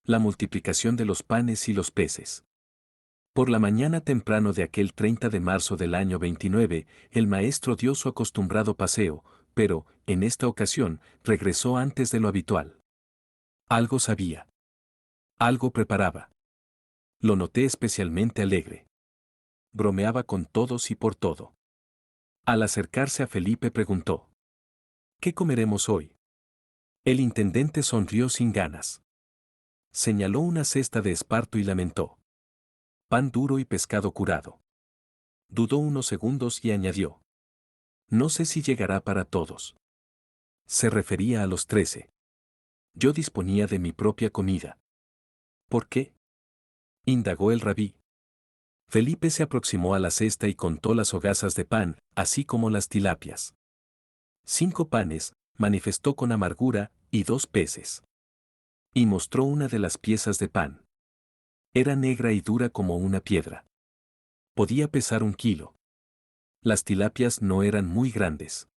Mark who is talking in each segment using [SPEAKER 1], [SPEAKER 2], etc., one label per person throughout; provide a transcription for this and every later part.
[SPEAKER 1] La multiplicación de los panes y los peces. Por la mañana temprano de aquel 30 de marzo del año 29, el maestro dio su acostumbrado paseo, pero, en esta ocasión, regresó antes de lo habitual. Algo sabía. Algo preparaba. Lo noté especialmente alegre. Bromeaba con todos y por todo. Al acercarse a Felipe preguntó: ¿qué comeremos hoy? El intendente sonrió sin ganas. Señaló una cesta de esparto y lamentó: pan duro y pescado curado. Dudó unos segundos y añadió: no sé si llegará para todos. Se refería a los 13. Yo disponía de mi propia comida. ¿Por qué? Indagó el rabí. Felipe se aproximó a la cesta y contó las hogazas de pan, así como las tilapias. 5 panes, manifestó con amargura, y 2 peces. Y mostró una de las piezas de pan. Era negra y dura como una piedra. Podía pesar 1 kilo. Las tilapias no eran muy grandes.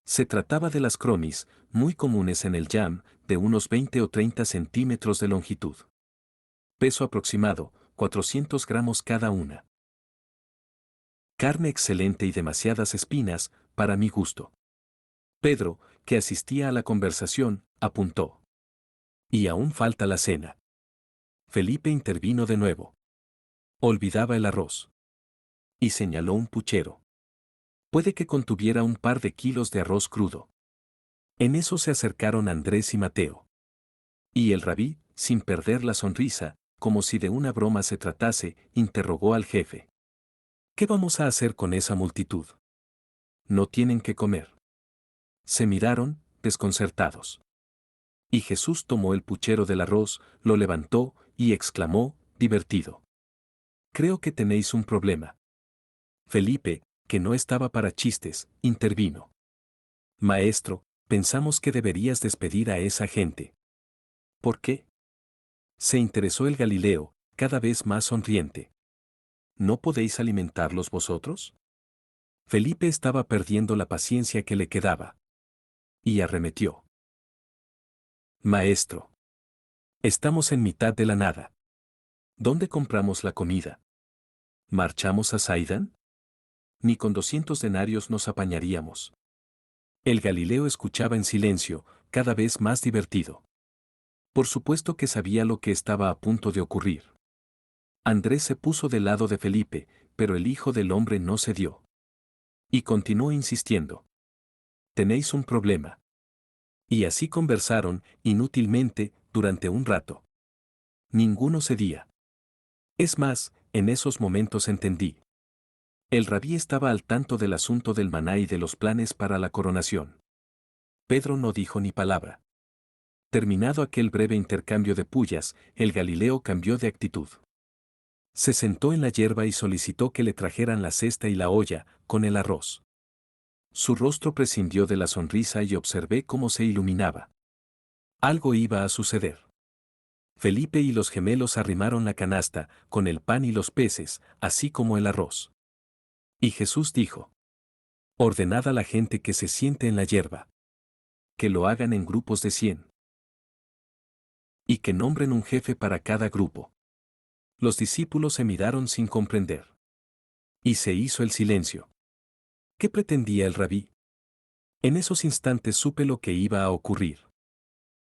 [SPEAKER 1] Se trataba de las cromis, muy comunes en el Yam, de unos 20 o 30 centímetros de longitud. Peso aproximado, 400 gramos cada una. Carne excelente y demasiadas espinas, para mi gusto. Pedro, que asistía a la conversación, apuntó: y aún falta la cena. Felipe intervino de nuevo. Olvidaba el arroz. Y señaló un puchero. Puede que contuviera un par de kilos de arroz crudo. En eso se acercaron Andrés y Mateo. Y el rabí, sin perder la sonrisa, como si de una broma se tratase, interrogó al jefe: ¿qué vamos a hacer con esa multitud? No tienen que comer. Se miraron, desconcertados. Y Jesús tomó el puchero del arroz, lo levantó, y exclamó, divertido: creo que tenéis un problema. Felipe, que no estaba para chistes, intervino: maestro, pensamos que deberías despedir a esa gente. ¿Por qué? Se interesó el Galileo, cada vez más sonriente. ¿No podéis alimentarlos vosotros? Felipe estaba perdiendo la paciencia que le quedaba. Y arremetió: maestro, estamos en mitad de la nada. ¿Dónde compramos la comida? ¿Marchamos a Saidán? Ni con 200 denarios nos apañaríamos. El Galileo escuchaba en silencio, cada vez más divertido. Por supuesto que sabía lo que estaba a punto de ocurrir. Andrés se puso del lado de Felipe, pero el Hijo del Hombre no cedió. Y continuó insistiendo: tenéis un problema. Y así conversaron, inútilmente, durante un rato. Ninguno cedía. Es más, en esos momentos entendí. El rabí estaba al tanto del asunto del maná y de los planes para la coronación. Pedro no dijo ni palabra. Terminado aquel breve intercambio de pullas, el Galileo cambió de actitud. Se sentó en la hierba y solicitó que le trajeran la cesta y la olla, con el arroz. Su rostro prescindió de la sonrisa y observé cómo se iluminaba. Algo iba a suceder. Felipe y los gemelos arrimaron la canasta, con el pan y los peces, así como el arroz. Y Jesús dijo: ordenad a la gente que se siente en la hierba. Que lo hagan en grupos de 100. Y que nombren un jefe para cada grupo. Los discípulos se miraron sin comprender. Y se hizo el silencio. ¿Qué pretendía el rabí? En esos instantes supe lo que iba a ocurrir.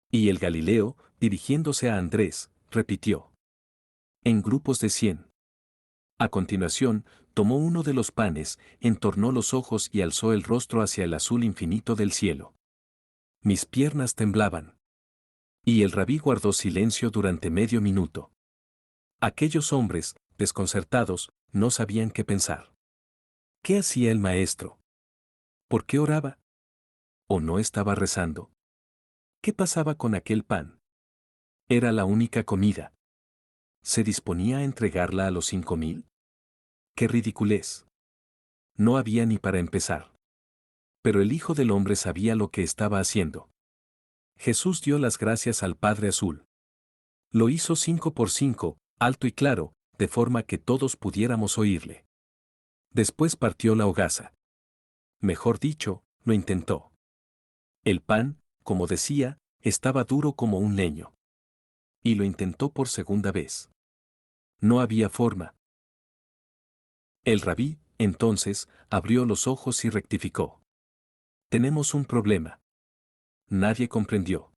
[SPEAKER 1] Y el Galileo, dirigiéndose a Andrés, repitió: en grupos de 100. A continuación, tomó uno de los panes, entornó los ojos y alzó el rostro hacia el azul infinito del cielo. Mis piernas temblaban. Y el rabí guardó silencio durante medio minuto. Aquellos hombres, desconcertados, no sabían qué pensar. ¿Qué hacía el maestro? ¿Por qué oraba? ¿O no estaba rezando? ¿Qué pasaba con aquel pan? Era la única comida. ¿Se disponía a entregarla a los 5000? ¡Qué ridiculez! No había ni para empezar. Pero el Hijo del Hombre sabía lo que estaba haciendo. Jesús dio las gracias al Padre Azul. Lo hizo 5 por 5, alto y claro, de forma que todos pudiéramos oírle. Después partió la hogaza. Mejor dicho, lo intentó. El pan, como decía, estaba duro como un leño. Y lo intentó por segunda vez. No había forma. El rabí, entonces, abrió los ojos y rectificó. Tenemos un problema. Nadie comprendió.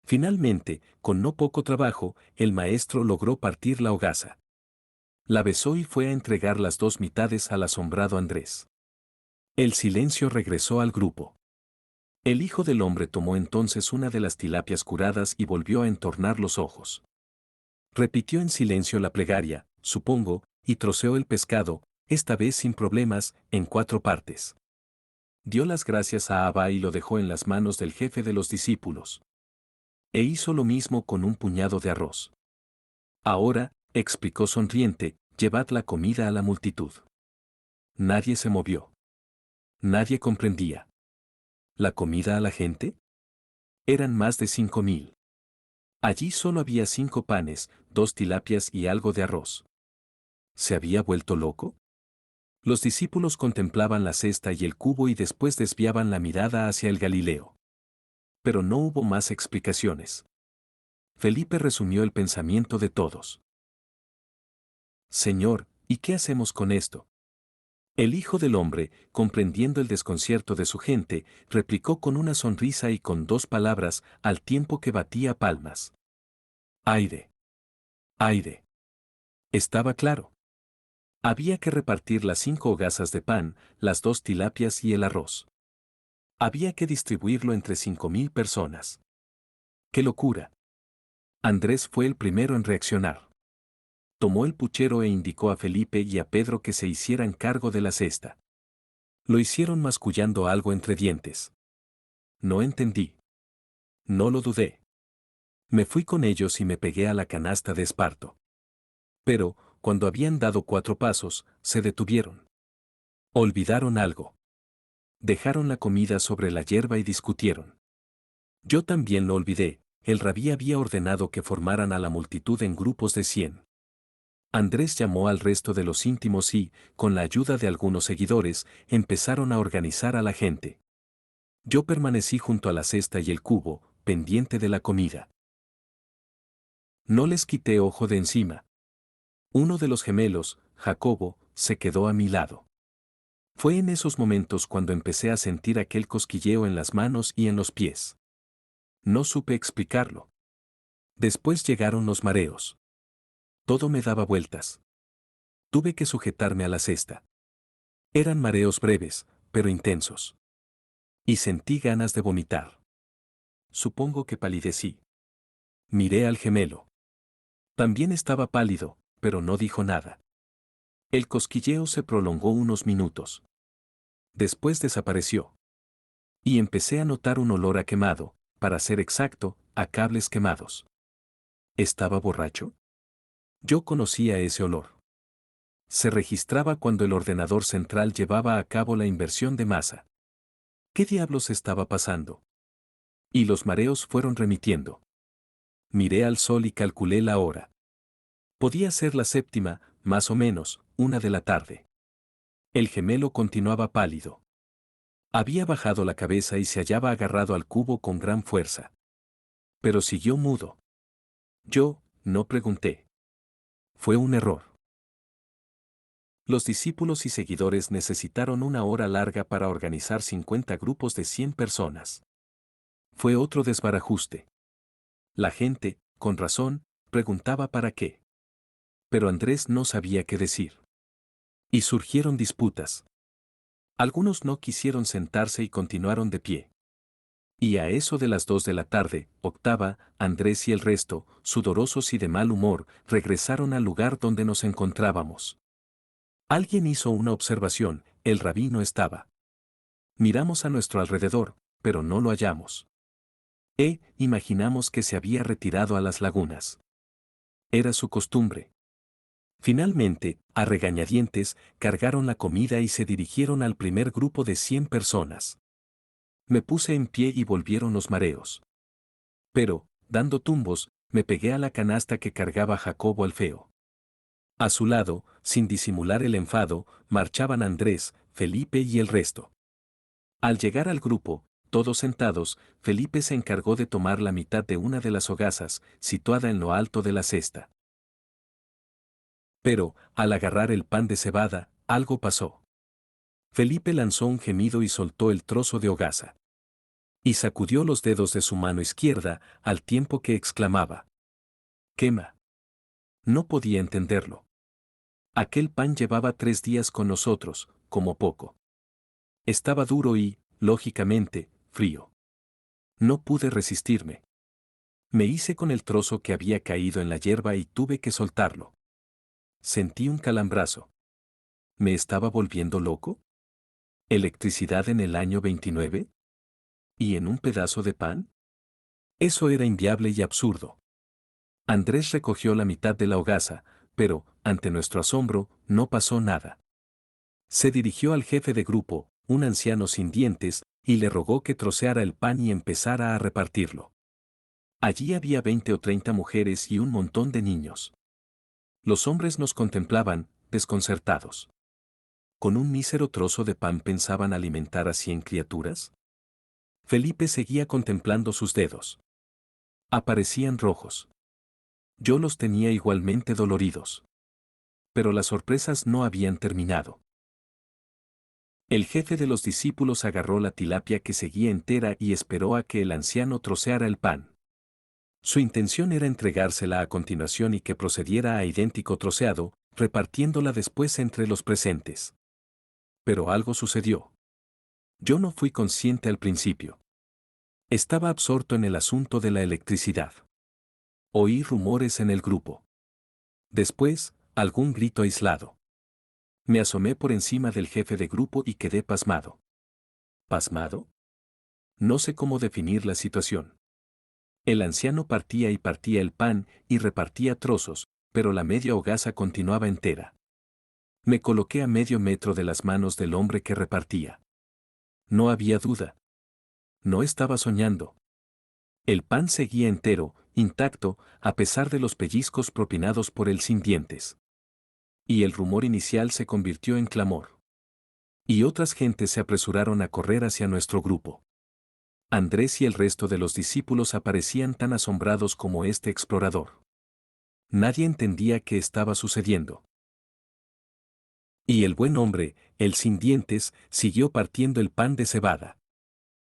[SPEAKER 1] Finalmente, con no poco trabajo, el maestro logró partir la hogaza. La besó y fue a entregar las dos mitades al asombrado Andrés. El silencio regresó al grupo. El hijo del hombre tomó entonces una de las tilapias curadas y volvió a entornar los ojos. Repitió en silencio la plegaria, supongo, y troceó el pescado, esta vez sin problemas, en 4 partes. Dio las gracias a Abba y lo dejó en las manos del jefe de los discípulos. E hizo lo mismo con un puñado de arroz. Ahora, explicó sonriente, llevad la comida a la multitud. Nadie se movió. Nadie comprendía. ¿La comida a la gente? Eran más de 5000. Allí solo había 5 panes, 2 tilapias y algo de arroz. ¿Se había vuelto loco? Los discípulos contemplaban la cesta y el cubo y después desviaban la mirada hacia el Galileo. Pero no hubo más explicaciones. Felipe resumió el pensamiento de todos. Señor, ¿y qué hacemos con esto? El hijo del hombre, comprendiendo el desconcierto de su gente, replicó con una sonrisa y con 2 palabras, al tiempo que batía palmas. Aire. Aire. Estaba claro. Había que repartir las 5 hogazas de pan, las 2 tilapias y el arroz. Había que distribuirlo entre 5000 personas. ¡Qué locura! Andrés fue el primero en reaccionar. Tomó el puchero e indicó a Felipe y a Pedro que se hicieran cargo de la cesta. Lo hicieron mascullando algo entre dientes. No entendí. No lo dudé. Me fui con ellos y me pegué a la canasta de esparto. Pero, cuando habían dado 4 pasos, se detuvieron. Olvidaron algo. Dejaron la comida sobre la hierba y discutieron. Yo también lo olvidé, el rabí había ordenado que formaran a la multitud en grupos de 100. Andrés llamó al resto de los íntimos y, con la ayuda de algunos seguidores, empezaron a organizar a la gente. Yo permanecí junto a la cesta y el cubo, pendiente de la comida. No les quité ojo de encima. Uno de los gemelos, Jacobo, se quedó a mi lado. Fue en esos momentos cuando empecé a sentir aquel cosquilleo en las manos y en los pies. No supe explicarlo. Después llegaron los mareos. Todo me daba vueltas. Tuve que sujetarme a la cesta. Eran mareos breves, pero intensos. Y sentí ganas de vomitar. Supongo que palidecí. Miré al gemelo. También estaba pálido, pero no dijo nada. El cosquilleo se prolongó unos minutos. Después desapareció. Y empecé a notar un olor a quemado, para ser exacto, a cables quemados. ¿Estaba borracho? Yo conocía ese olor. Se registraba cuando el ordenador central llevaba a cabo la inversión de masa. ¿Qué diablos estaba pasando? Y los mareos fueron remitiendo. Miré al sol y calculé la hora. Podía ser la 7:00, más o menos, 1 de la tarde. El gemelo continuaba pálido. Había bajado la cabeza y se hallaba agarrado al cubo con gran fuerza. Pero siguió mudo. Yo, no pregunté. Fue un error. Los discípulos y seguidores necesitaron 1 hora larga para organizar 50 grupos de 100 personas. Fue otro desbarajuste. La gente, con razón, preguntaba para qué. Pero Andrés no sabía qué decir. Y surgieron disputas. Algunos no quisieron sentarse y continuaron de pie. Y a eso de las 2 de la tarde, Octava, Andrés y el resto, sudorosos y de mal humor, regresaron al lugar donde nos encontrábamos. Alguien hizo una observación, el rabí no estaba. Miramos a nuestro alrededor, pero no lo hallamos. Imaginamos que se había retirado a las lagunas. Era su costumbre. Finalmente, a regañadientes, cargaron la comida y se dirigieron al primer grupo de 100 personas. Me puse en pie y volvieron los mareos. Pero, dando tumbos, me pegué a la canasta que cargaba Jacobo al feo. A su lado, sin disimular el enfado, marchaban Andrés, Felipe y el resto. Al llegar al grupo, Todos sentados, Felipe se encargó de tomar la mitad de una de las hogazas, situada en lo alto de la cesta. Pero, al agarrar el pan de cebada, algo pasó. Felipe lanzó un gemido y soltó el trozo de hogaza. Y sacudió los dedos de su mano izquierda, al tiempo que exclamaba: «¡Quema!». No podía entenderlo. Aquel pan llevaba 3 días con nosotros, como poco. Estaba duro y, lógicamente, frío. No pude resistirme. Me hice con el trozo que había caído en la hierba y tuve que soltarlo. Sentí un calambrazo. ¿Me estaba volviendo loco? ¿Electricidad en el año 29? ¿Y en un pedazo de pan? Eso era inviable y absurdo. Andrés recogió la mitad de la hogaza, pero, ante nuestro asombro, no pasó nada. Se dirigió al jefe de grupo, un anciano sin dientes, y le rogó que troceara el pan y empezara a repartirlo. Allí había 20 o 30 mujeres y un montón de niños. Los hombres nos contemplaban, desconcertados. ¿Con un mísero trozo de pan pensaban alimentar a 100 criaturas? Felipe seguía contemplando sus dedos. Aparecían rojos. Yo los tenía igualmente doloridos. Pero las sorpresas no habían terminado. El jefe de los discípulos agarró la tilapia que seguía entera y esperó a que el anciano troceara el pan. Su intención era entregársela a continuación y que procediera a idéntico troceado, repartiéndola después entre los presentes. Pero algo sucedió. Yo no fui consciente al principio. Estaba absorto en el asunto de la electricidad. Oí rumores en el grupo. Después, algún grito aislado. Me asomé por encima del jefe de grupo y quedé pasmado. ¿Pasmado? No sé cómo definir la situación. El anciano partía y partía el pan y repartía trozos, pero la media hogaza continuaba entera. Me coloqué a medio metro de las manos del hombre que repartía. No había duda. No estaba soñando. El pan seguía entero, intacto, a pesar de los pellizcos propinados por el sin dientes. Y el rumor inicial se convirtió en clamor. Y otras gentes se apresuraron a correr hacia nuestro grupo. Andrés y el resto de los discípulos aparecían tan asombrados como este explorador. Nadie entendía qué estaba sucediendo. Y el buen hombre, el sin dientes, siguió partiendo el pan de cebada.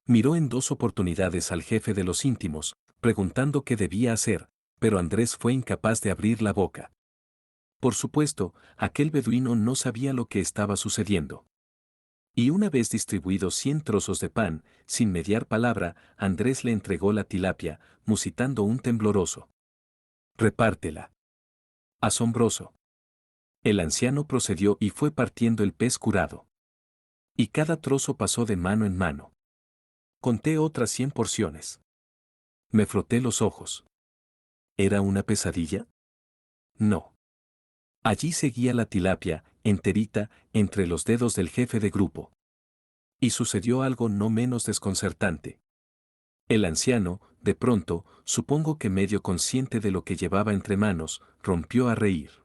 [SPEAKER 1] Miró en 2 oportunidades al jefe de los íntimos, preguntando qué debía hacer, pero Andrés fue incapaz de abrir la boca. Por supuesto, aquel beduino no sabía lo que estaba sucediendo. Y una vez distribuidos 100 trozos de pan, sin mediar palabra, Andrés le entregó la tilapia, musitando un tembloroso: «Repártela». Asombroso. El anciano procedió y fue partiendo el pez curado. Y cada trozo pasó de mano en mano. Conté otras 100 porciones. Me froté los ojos. ¿Era una pesadilla? No. Allí seguía la tilapia, enterita, entre los dedos del jefe de grupo. Y sucedió algo no menos desconcertante. El anciano, de pronto, supongo que medio consciente de lo que llevaba entre manos, rompió a reír.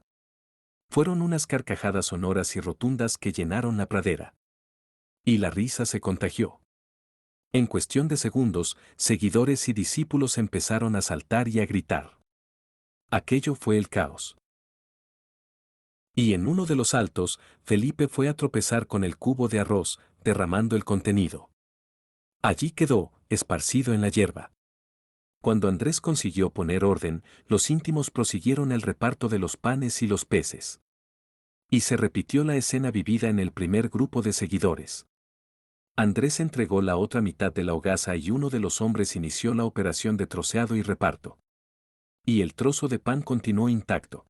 [SPEAKER 1] Fueron unas carcajadas sonoras y rotundas que llenaron la pradera. Y la risa se contagió. En cuestión de segundos, seguidores y discípulos empezaron a saltar y a gritar. Aquello fue el caos. Y en uno de los saltos, Felipe fue a tropezar con el cubo de arroz, derramando el contenido. Allí quedó, esparcido en la hierba. Cuando Andrés consiguió poner orden, los íntimos prosiguieron el reparto de los panes y los peces. Y se repitió la escena vivida en el primer grupo de seguidores. Andrés entregó la otra mitad de la hogaza y uno de los hombres inició la operación de troceado y reparto. Y el trozo de pan continuó intacto.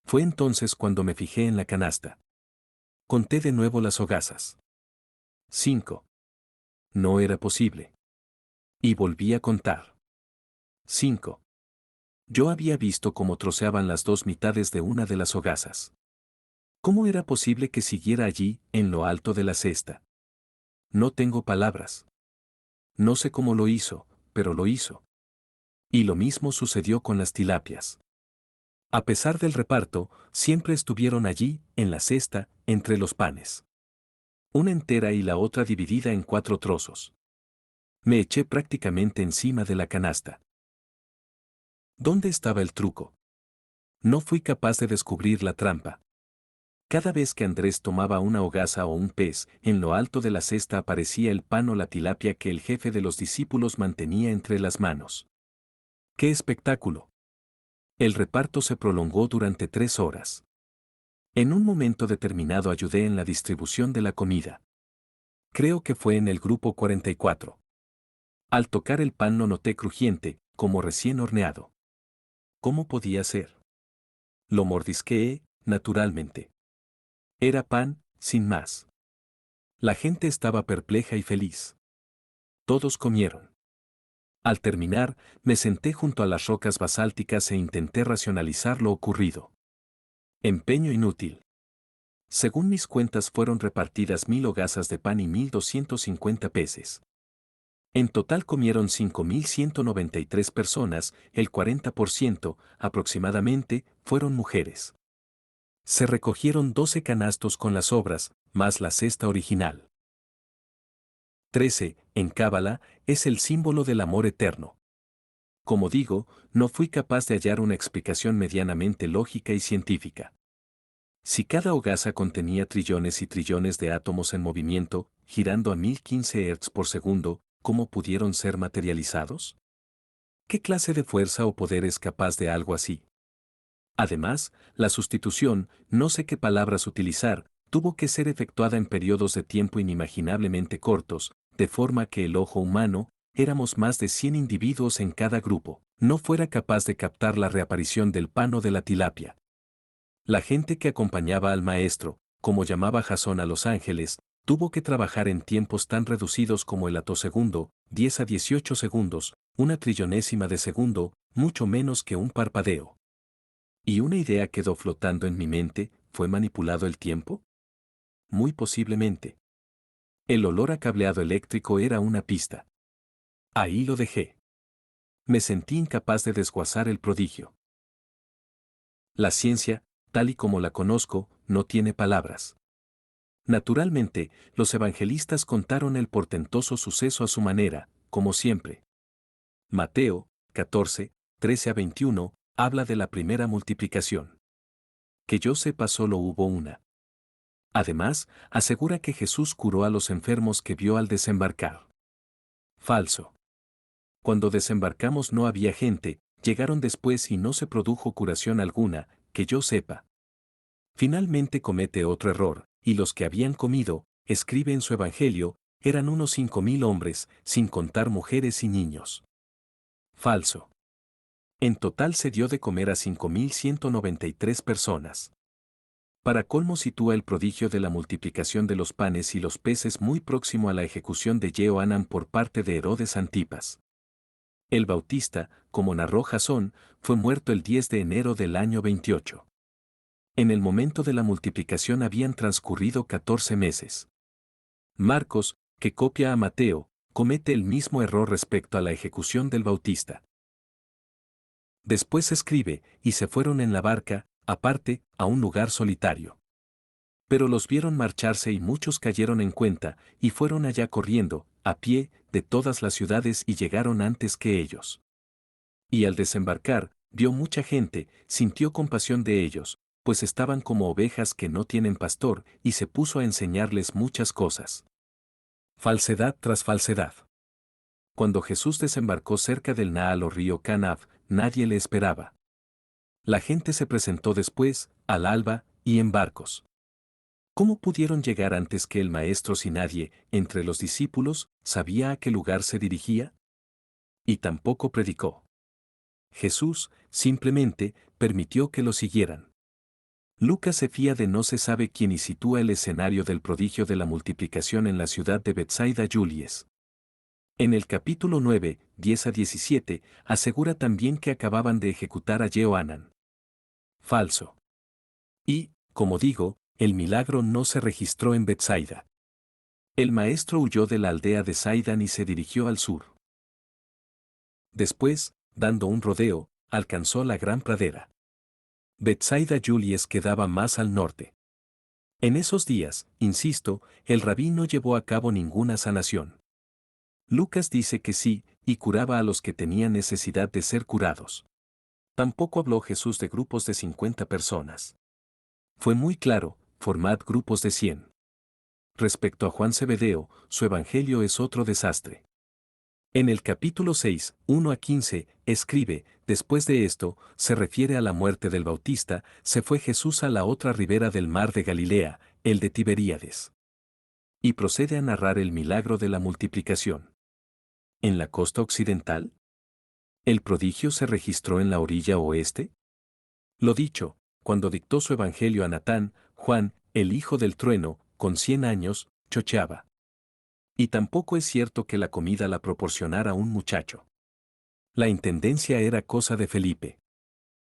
[SPEAKER 1] Fue entonces cuando me fijé en la canasta. Conté de nuevo las hogazas. 5. No era posible. Y volví a contar. 5. Yo había visto cómo troceaban las 2 mitades de una de las hogazas. ¿Cómo era posible que siguiera allí, en lo alto de la cesta? No tengo palabras. No sé cómo lo hizo, pero lo hizo. Y lo mismo sucedió con las tilapias. A pesar del reparto, siempre estuvieron allí, en la cesta, entre los panes. Una entera y la otra dividida en 4 trozos. Me eché prácticamente encima de la canasta. ¿Dónde estaba el truco? No fui capaz de descubrir la trampa. Cada vez que Andrés tomaba una hogaza o un pez, en lo alto de la cesta aparecía el pan o la tilapia que el jefe de los discípulos mantenía entre las manos. ¡Qué espectáculo! El reparto se prolongó durante 3 horas. En un momento determinado ayudé en la distribución de la comida. Creo que fue en el grupo 44. Al tocar el pan lo noté crujiente, como recién horneado. ¿Cómo podía ser? Lo mordisqueé, naturalmente. Era pan, sin más. La gente estaba perpleja y feliz. Todos comieron. Al terminar, me senté junto a las rocas basálticas e intenté racionalizar lo ocurrido. Empeño inútil. Según mis cuentas fueron repartidas 1000 hogazas de pan y 1250 peces. En total comieron 5193 personas, el 40%, aproximadamente, fueron mujeres. Se recogieron 12 canastos con las sobras, más la cesta original. 13. En Cábala, es el símbolo del amor eterno. Como digo, no fui capaz de hallar una explicación medianamente lógica y científica. Si cada hogaza contenía trillones y trillones de átomos en movimiento, girando a 1015 Hz por segundo, ¿cómo pudieron ser materializados? ¿Qué clase de fuerza o poder es capaz de algo así? Además, la sustitución, no sé qué palabras utilizar, tuvo que ser efectuada en periodos de tiempo inimaginablemente cortos, de forma que el ojo humano, éramos más de 100 individuos en cada grupo, no fuera capaz de captar la reaparición del pan o de la tilapia. La gente que acompañaba al maestro, como llamaba Jasón a los ángeles, tuvo que trabajar en tiempos tan reducidos como el atosegundo, 10 a 18 segundos, una trillonésima de segundo, mucho menos que un parpadeo. ¿Y una idea quedó flotando en mi mente? ¿Fue manipulado el tiempo? Muy posiblemente. El olor a cableado eléctrico era una pista. Ahí lo dejé. Me sentí incapaz de desguazar el prodigio. La ciencia, tal y como la conozco, no tiene palabras. Naturalmente, los evangelistas contaron el portentoso suceso a su manera, como siempre. Mateo, 14, 13 a 21, habla de la primera multiplicación. Que yo sepa solo hubo una. Además, asegura que Jesús curó a los enfermos que vio al desembarcar. Falso. Cuando desembarcamos no había gente, llegaron después y no se produjo curación alguna, que yo sepa. Finalmente comete otro error, y los que habían comido, escribe en su evangelio, eran unos 5000 hombres, sin contar mujeres y niños. Falso. En total se dio de comer a 5193 personas. Para colmo sitúa el prodigio de la multiplicación de los panes y los peces muy próximo a la ejecución de Jehoanán por parte de Herodes Antipas. El Bautista, como narró Jasón, fue muerto el 10 de enero del año 28. En el momento de la multiplicación habían transcurrido 14 meses. Marcos, que copia a Mateo, comete el mismo error respecto a la ejecución del Bautista. Después escribe, y se fueron en la barca, aparte, a un lugar solitario. Pero los vieron marcharse y muchos cayeron en cuenta, y fueron allá corriendo, a pie, de todas las ciudades y llegaron antes que ellos. Y al desembarcar, vio mucha gente, sintió compasión de ellos, pues estaban como ovejas que no tienen pastor, y se puso a enseñarles muchas cosas. Falsedad tras falsedad. Cuando Jesús desembarcó cerca del Naal o río Canav, nadie le esperaba. La gente se presentó después, al alba, y en barcos. ¿Cómo pudieron llegar antes que el maestro si nadie, entre los discípulos, sabía a qué lugar se dirigía? Y tampoco predicó. Jesús, simplemente, permitió que lo siguieran. Lucas se fía de no se sabe quién y sitúa el escenario del prodigio de la multiplicación en la ciudad de Betsaida Julies. En el capítulo 9, 10 a 17, asegura también que acababan de ejecutar a Jehoanán. Falso. Y, como digo, el milagro no se registró en Betsaida. El maestro huyó de la aldea de Saidan y se dirigió al sur. Después, dando un rodeo, alcanzó la gran pradera. Betsaida Julies quedaba más al norte. En esos días, insisto, el rabí no llevó a cabo ninguna sanación. Lucas dice que sí, y curaba a los que tenían necesidad de ser curados. Tampoco habló Jesús de grupos de 50 personas. Fue muy claro, formad grupos de 100. Respecto a Juan Zebedeo, su evangelio es otro desastre. En el capítulo 6, 1 a 15, escribe, después de esto, se refiere a la muerte del Bautista, se fue Jesús a la otra ribera del mar de Galilea, el de Tiberíades. Y procede a narrar el milagro de la multiplicación. ¿En la costa occidental? ¿El prodigio se registró en la orilla oeste? Lo dicho, cuando dictó su evangelio a Natán, Juan, el hijo del trueno, con 100 años, chocheaba. Y tampoco es cierto que la comida la proporcionara un muchacho. La intendencia era cosa de Felipe.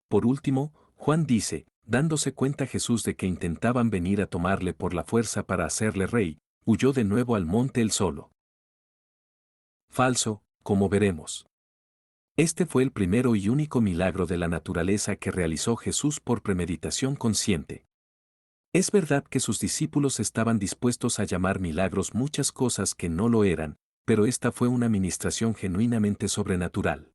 [SPEAKER 1] Por último, Juan dice, dándose cuenta Jesús de que intentaban venir a tomarle por la fuerza para hacerle rey, huyó de nuevo al monte él solo. Falso, como veremos. Este fue el primero y único milagro de la naturaleza que realizó Jesús por premeditación consciente. Es verdad que sus discípulos estaban dispuestos a llamar milagros muchas cosas que no lo eran, pero esta fue una ministración genuinamente sobrenatural.